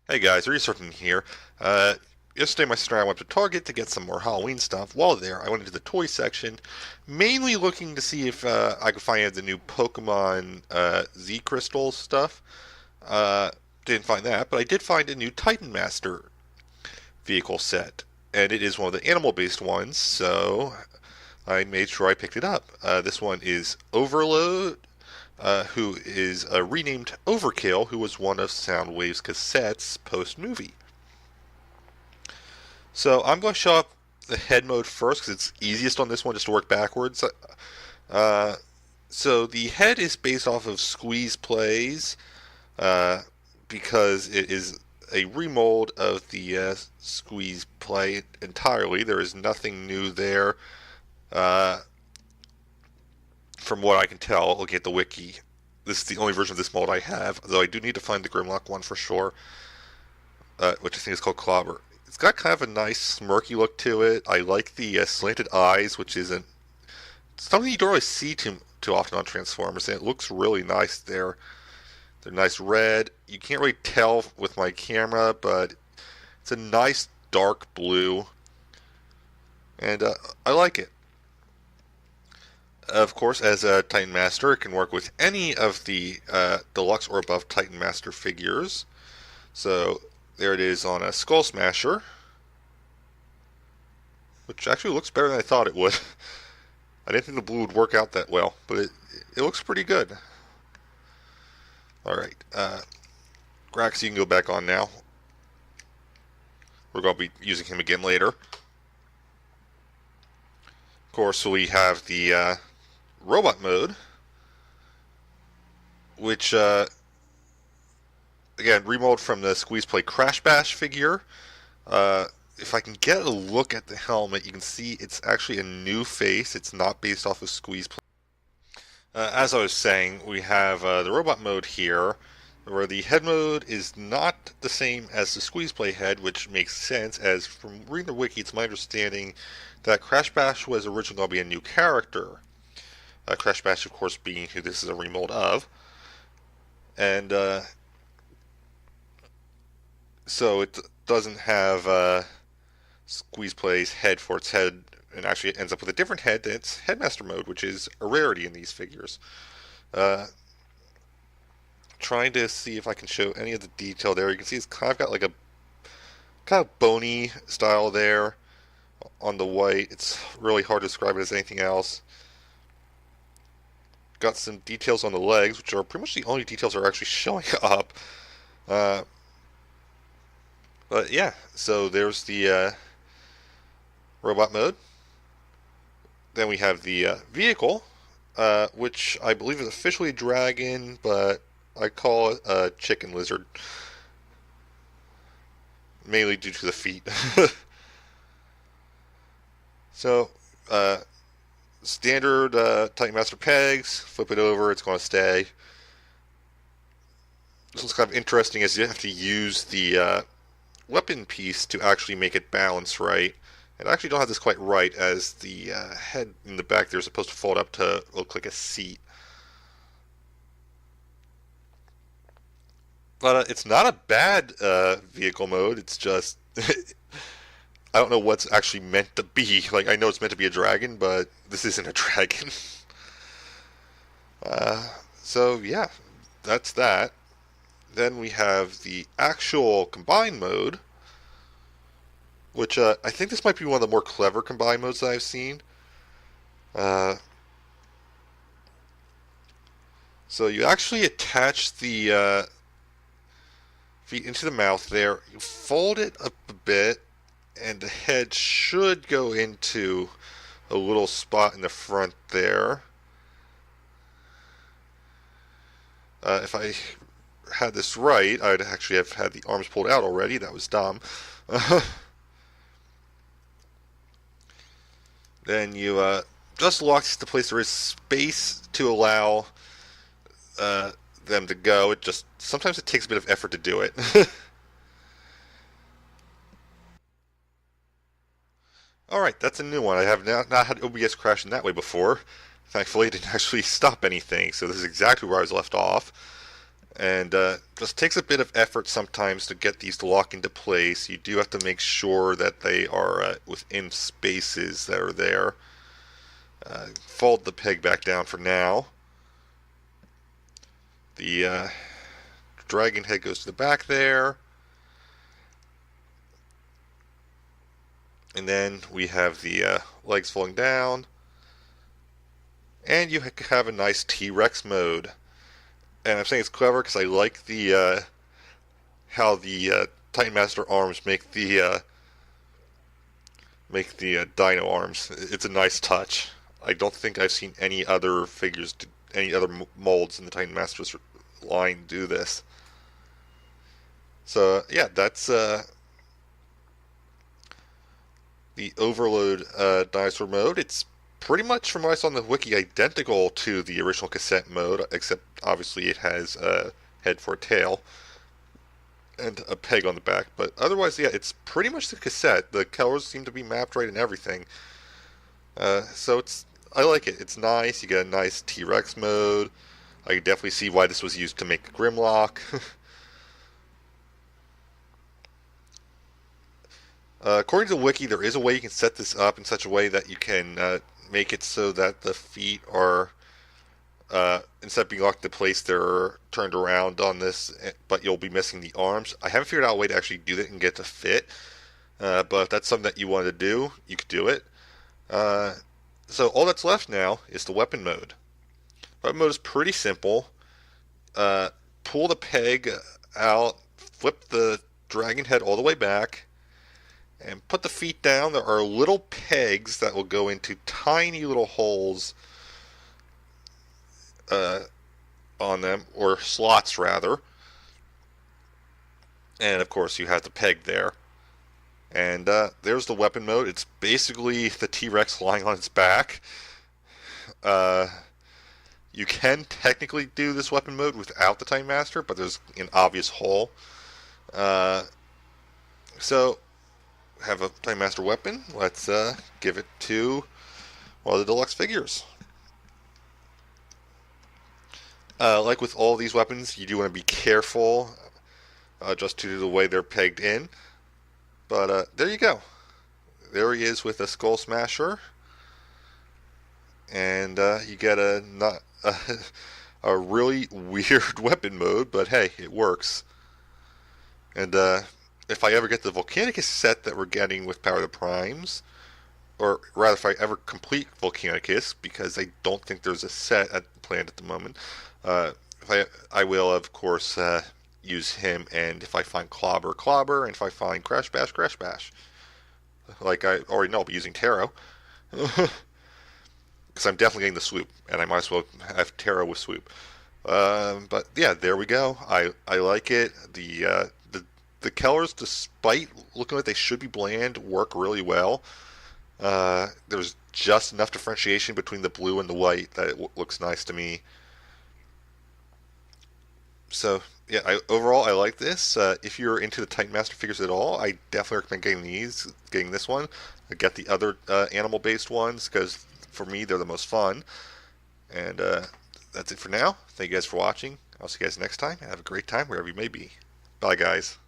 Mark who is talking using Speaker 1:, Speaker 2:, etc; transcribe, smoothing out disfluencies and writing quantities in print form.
Speaker 1: Hey guys, Resurfing here. Yesterday my sister and I went to Target to get some more Halloween stuff. While there, I went into the toy section, mainly looking to see if I could find the new Pokemon Z Crystal stuff. Uh, didn't find that, but I did find a new Titan Master vehicle set, and it is one of the animal-based ones, so I made sure I picked it up. This one is Overload, who is renamed Overkill, who was one of Soundwave's cassettes post movie. So I'm going to show up the head mode first because it's easiest on this one just to work backwards. Uh, so the head is based off of Squeeze Plays uh, because it is a remold of the Squeeze Play entirely. There is nothing new there. Uh, from what I can tell, looking at the wiki, this is the only version of this mold I have, though I do need to find the Grimlock one for sure, which I think is called Clobber. It's got kind of a nice smirky look to it. I like the slanted eyes, which isn't something you don't really see too often on Transformers, and it looks really nice there. They're nice red. You can't really tell with my camera, but it's a nice dark blue, and I like it. Of course, as a Titan Master, it can work with any of the deluxe or above Titan Master figures. So there it is on a Skull Smasher, which actually looks better than I thought it would. I didn't think the blue would work out that well, but it looks pretty good. Alright, Grax, you can go back on now. We're going to be using him again later. Of course, we have the robot mode, which, again, remold from the Squeeze Play Crash Bash figure. If I can get a look at the helmet, you can see it's actually a new face. It's not based off of Squeeze Play. As I was saying, we have the robot mode here, where the head mode is not the same as the Squeeze Play head, which makes sense, as from reading the wiki, it's my understanding that Crash Bash was originally going to be a new character. Crash Bash, of course, being who this is a remold of. And so it doesn't have Squeeze Play's head for its head, and actually it ends up with a different head than its Headmaster mode, which is a rarity in these figures. Uh, Trying to see if I can show any of the detail there. You can see it's kind of got like a kind of bony style there on the white. It's really hard to describe it as anything else. Got some details on the legs, which are pretty much the only details that are actually showing up. Uh, but yeah, so there's the robot mode. Then we have the vehicle, which I believe is officially a dragon, but I call it a chicken lizard, mainly due to the feet. So, standard Titan Master pegs, flip it over, it's going to stay. This one's kind of interesting as you have to use the weapon piece to actually make it balance right. And I actually don't have this quite right, as the head in the back there is supposed to fold up to look like a seat. But it's not a bad vehicle mode. It's just I don't know what's actually meant to be. Like, I know it's meant to be a dragon, but this isn't a dragon. uh, so yeah, that's that. Then we have the actual combine mode, which I think this might be one of the more clever combine modes that I've seen. Uh, so you actually attach the feet into the mouth there. You fold it up a bit, and the head should go into a little spot in the front there. If I had this right, I'd actually have had the arms pulled out already. That was dumb. Then you just lock the place. There is space to allow uh, them to go. It just sometimes it takes a bit of effort to do it. All right, that's a new one. I have not had OBS crash in that way before. Thankfully, it didn't actually stop anything, so this is exactly where I was left off. And just takes a bit of effort sometimes to get these to lock into place. You do have to make sure that they are within spaces that are there. Fold the peg back down for now. The dragon head goes to the back there. And then we have the legs falling down. And you have a nice T-Rex mode. And I'm saying it's clever because I like the how the Titan Master arms make the Dino arms. It's a nice touch. I don't think I've seen any other figures, any other molds in the Titan Masters line do this. So yeah, that's the Overload dinosaur mode. It's pretty much, from what I saw on the wiki, identical to the original cassette mode, except obviously it has a head for a tail and a peg on the back. But otherwise, yeah, it's pretty much the cassette. The colors seem to be mapped right and everything. So I like it. It's nice. You get a nice T-Rex mode. I can definitely see why this was used to make Grimlock. According to the wiki, there is a way you can set this up in such a way that you can make it so that the feet are, instead of being locked into place, they're turned around on this, but you'll be missing the arms. I haven't figured out a way to actually do that and get it to fit, but if that's something that you want to do, you could do it. So all that's left now is the weapon mode. Weapon mode is pretty simple. Pull the peg out, flip the dragon head all the way back, and put the feet down. There are little pegs that will go into tiny little holes on them, or slots rather. And of course, you have the peg there. And there's the weapon mode. It's basically the T-Rex lying on its back. You can technically do this weapon mode without the Titan Master, but there's an obvious hole. So have a Titan Master weapon. Let's give it to one of the deluxe figures. Like with all these weapons, you do want to be careful just due to the way they're pegged in. But there you go. There he is with a Skull Smasher. And you get a really weird weapon mode, but hey, it works. And if I ever get the Volcanicus set that we're getting with Power of the Primes, or rather if I ever complete Volcanicus, because I don't think there's a set planned at the moment, I will, of course, use him, and if I find Clobber, Clobber, and if I find Crash Bash, Crash Bash. Like I already know, I'll be using Taro. Because I'm definitely getting the Swoop, and I might as well have Taro with Swoop. But yeah, there we go. I like it. The colors, despite looking like they should be bland, work really well. There's just enough differentiation between the blue and the white that it looks nice to me. So yeah, overall I like this. If you're into the Titan Master figures at all, I definitely recommend getting this one. Get the other animal-based ones because for me they're the most fun. And that's it for now. Thank you guys for watching. I'll see you guys next time. Have a great time wherever you may be. Bye, guys.